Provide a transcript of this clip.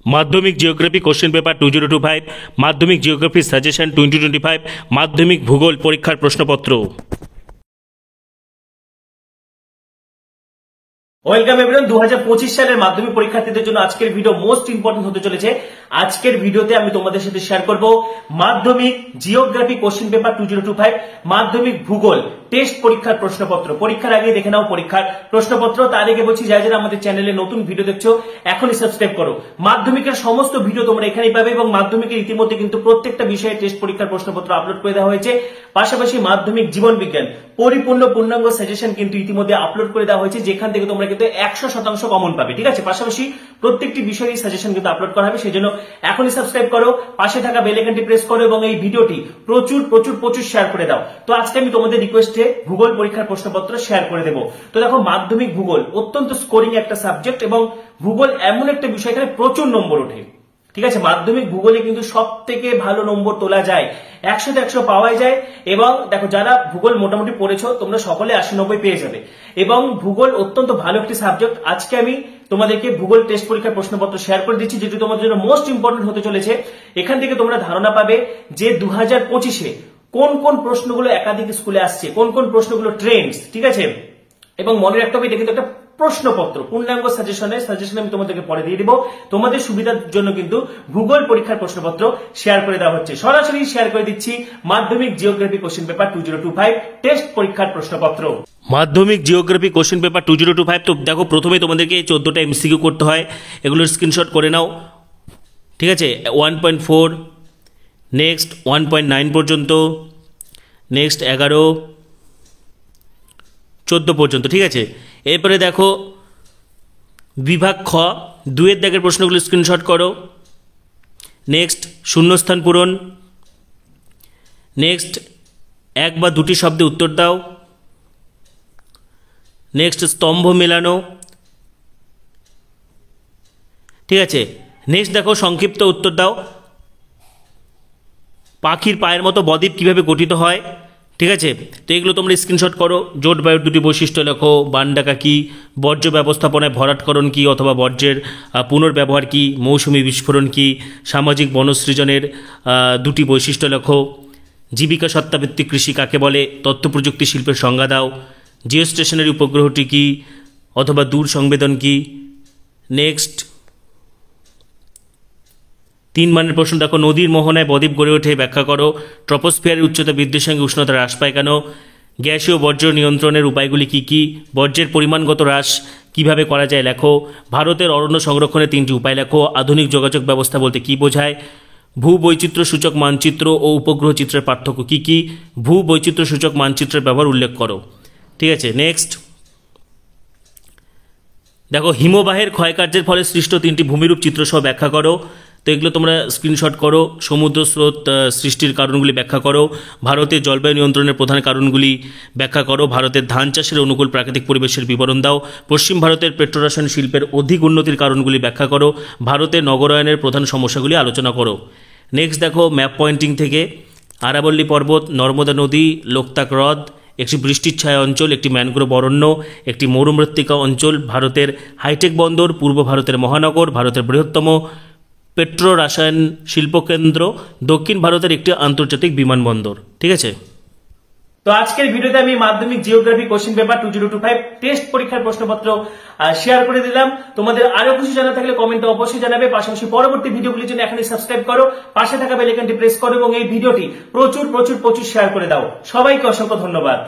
মাধ্যমিক geography question paper 2025, মাধ্যমিক geography suggestion 2025, মাধ্যমিক ভূগোল পরীক্ষার প্রশ্নপত্র। Welcome everyone. 2025 সালের মাধ্যমিক পরীক্ষার্থীদের জন্য আজকের ভিডিও মোস্ট ইম্পর্টেন্ট হতে চলেছে। আজকের ভিডিওতে আমি তোমাদের সাথে শেয়ার করব মাধ্যমিক জিওগ্রাফি কোশ্চেন পেপার 2025, মাধ্যমিক ভূগোল টেস্ট পরীক্ষার প্রশ্নপত্র। পরীক্ষার আগে দেখে নাও পরীক্ষার প্রশ্নপত্র। তার আগে বলছি, যারা যারা আমাদের চ্যানেলে নতুন ভিডিও দেখছো এখনই সাবস্ক্রাইব করো। মাধ্যমিকের সমস্ত ভিডিও তোমরা এখানেই পাবে এবং মাধ্যমিকের ইতিমধ্যে কিন্তু প্রত্যেকটা বিষয়ে টেস্ট পরীক্ষার প্রশ্নপত্র আপলোড করে দেওয়া হয়েছে। পাশাপাশি মাধ্যমিক জীবন বিজ্ঞান পরিপূর্ণ পূর্ণাঙ্গ সাজেশন কিন্তু ইতিমধ্যে আপলোড করে দেওয়া হয়েছে, যেখান থেকে তোমরা কিন্তু 100% কমন পাবে। ঠিক আছে, পাশাপাশি প্রত্যেকটি বিষয়ের সাজেশন কিন্তু আপলোড করা হবে। সেজন্য এখনই সাবস্ক্রাইব করো, পাশে থাকা বেল আইকনটি প্রেস করো এবং এই ভিডিওটি প্রচুর প্রচুর প্রচুর শেয়ার করে দাও। তো আজকে আমি তোমাদের রিকোয়েস্টে ভূগোল পরীক্ষার প্রশ্নপত্র শেয়ার করে দেবো। তো দেখো, মাধ্যমিক ভূগোল অত্যন্ত স্কোরিং একটা সাবজেক্ট এবং ভূগোল এমন একটা বিষয় এখানে প্রচুর নম্বর ওঠে। ঠিক আছে, মাধ্যমিক ভূগোলে কিন্তু সব থেকে ভালো নম্বর তোলা যায়, 100তে 100 পাওয়াই যায়। এবং দেখো, যারা ভূগোল মোটামুটি পড়েছো তোমরা সকলে 80-90 পেয়ে যাবে এবং ভূগোল অত্যন্ত ভালো একটি সাবজেক্ট। আজকে আমি তোমাদেরকে ভূগোল টেস্ট পরীক্ষার প্রশ্নপত্র শেয়ার করে দিচ্ছি, যেটি তোমাদের জন্য মোস্ট ইম্পর্টেন্ট হতে চলেছে। এখান থেকে তোমরা ধারণা পাবে যে 2025-এ কোন কোন প্রশ্নগুলো একাধিক স্কুলে আসছে, কোন কোন প্রশ্নগুলো ট্রেন্ডস। ঠিক আছে, এবং মনে রাখতে হবে এটা কিন্তু একটা প্রশ্নপত্র, পূর্ণাঙ্গ সাজেশন আমি তোমাদেরকে পরে দিয়ে দিব। তোমাদের সুবিধার জন্য কিন্তু ভূগোল পরীক্ষার প্রশ্নপত্র শেয়ার করে দেওয়া হচ্ছে। সরাসরি শেয়ার করে দিচ্ছি মাধ্যমিক জিওগ্রাফি কোশ্চেন পেপার 2025 টেস্ট পরীক্ষার প্রশ্নপত্র। মাধ্যমিক জিওগ্রাফি কোশ্চেন পেপার 2025। তো দেখো, প্রথমে তোমাদেরকে 14টা এমসিকিউ করতে হয়, এগুলোর স্ক্রিনশট করে নাও। ঠিক আছে, 1.4, নেক্সট 1.9 পর্যন্ত, নেক্সট 11, 14 পর্যন্ত। ঠিক আছে, এরপরে দেখো বিভাগ খ 2-এর দাগের প্রশ্নগুলো স্ক্রিনশট করো। নেক্সট শূন্যস্থান পূরণ, নেক্সট এক বা দুটি শব্দে উত্তর দাও, নেক্সট স্তম্ভ মেলানো। ঠিক আছে, নেক্সট দেখো সংক্ষিপ্ত উত্তর দাও, পাখির পায়ের মতো বদ্বীপ কিভাবে গঠিত হয়। ঠিক আছে, তো এগুলো তোমরা স্ক্রিনশট করো। জোট বায়ুর দুটি বৈশিষ্ট্য লেখো, বানডাকা কি, বর্জ্য ব্যবস্থাপনায় ভরাটকরণ কি অথবা বর্জ্যের পুনর্ব্যবহার কি, মৌসুমী বিস্ফোরণ কি, সামাজিক বনসৃজনের দুটি বৈশিষ্ট্য লেখো, জীবিকা সত্তাভিত্তিক কৃষি কাকে বলে, তথ্য প্রযুক্তি শিল্পের সংজ্ঞা দাও, জিও স্টেশনারি উপগ্রহটি কি অথবা দূর সংবেদন কি। নেক্সট 3 মানের প্রশ্ন দেখো, নদীর মোহনায় বদ্বীপ গড়ে ওঠে, ব্যাখ্যা করো। ট্রপোস্ফিয়ারের উচ্চতা বৃদ্ধির সঙ্গে উষ্ণতা হ্রাস পায় কেন, গ্যাসীয় বর্জ্য নিয়ন্ত্রণের উপায়গুলি কি কি, বর্জ্যের পরিমাণগত হ্রাস কিভাবে করা যায় লেখো, ভারতের অরণ্য সংরক্ষণের 3টি উপায় লেখো, আধুনিক যোগাযোগ ব্যবস্থা বলতে কি বোঝায়, ভূ বৈচিত্র্য সূচক মানচিত্র ও উপগ্রহ চিত্রের পার্থক্য কি কি, ভূ বৈচিত্র্য সূচক মানচিত্রের ব্যবহার উল্লেখ করো। ঠিক আছে, নেক্সট দেখো হিমবাহের ক্ষয়কার্যের ফলে সৃষ্ট 3টি ভূমিরূপ চিত্রসহ ব্যাখ্যা করো। তো এগুলো তোমরা স্ক্রিনশট করো। সমুদ্র স্রোত সৃষ্টির কারণগুলি ব্যাখ্যা করো, ভারতের জলবায়ু নিয়ন্ত্রণের প্রধান কারণগুলি ব্যাখ্যা করো, ভারতের ধান চাষের অনুকূল প্রাকৃতিক পরিবেশের বিবরণ দাও, পশ্চিম ভারতের পেট্রোরসায়ন শিল্পের অধিক উন্নতির কারণগুলি ব্যাখ্যা করো, ভারতের নগরায়নের প্রধান সমস্যাগুলি আলোচনা করো। নেক্সট দেখো ম্যাপ পয়েন্টিং থেকে আরাবল্লী পর্বত, নর্মদা নদী, লোকতাক হ্রদ, একটি বৃষ্টির ছায়া অঞ্চল, একটি ম্যানগ্রোভ অরণ্য, একটি মরুমৃত্তিকা অঞ্চল, ভারতের হাইটেক বন্দর, পূর্ব ভারতের মহানগর, ভারতের বৃহত্তম পেট্রো রাসায়ন শিল্পকেন্দ্র, দক্ষিণ ভারতের একটি আন্তর্জাতিক বিমানবন্দর। ঠিক আছে, তো আজকের ভিডিওতে আমি মাধ্যমিক জিওগ্রাফি কোশ্চেন পেপার 2025 টেস্ট পরীক্ষার প্রশ্নপত্র শেয়ার করে দিলাম। তোমাদের আরো কিছু জানা থাকলে কমেন্টে অবশ্যই জানাবে। পাশাপাশি পরবর্তী ভিডিওগুলির জন্য এখনই সাবস্ক্রাইব করো, পাশে থাকা বেল আইকনটি প্রেস করো এবং এই ভিডিওটি প্রচুর প্রচুর প্রচুর শেয়ার করে দাও। সবাইকে অসংখ্য ধন্যবাদ।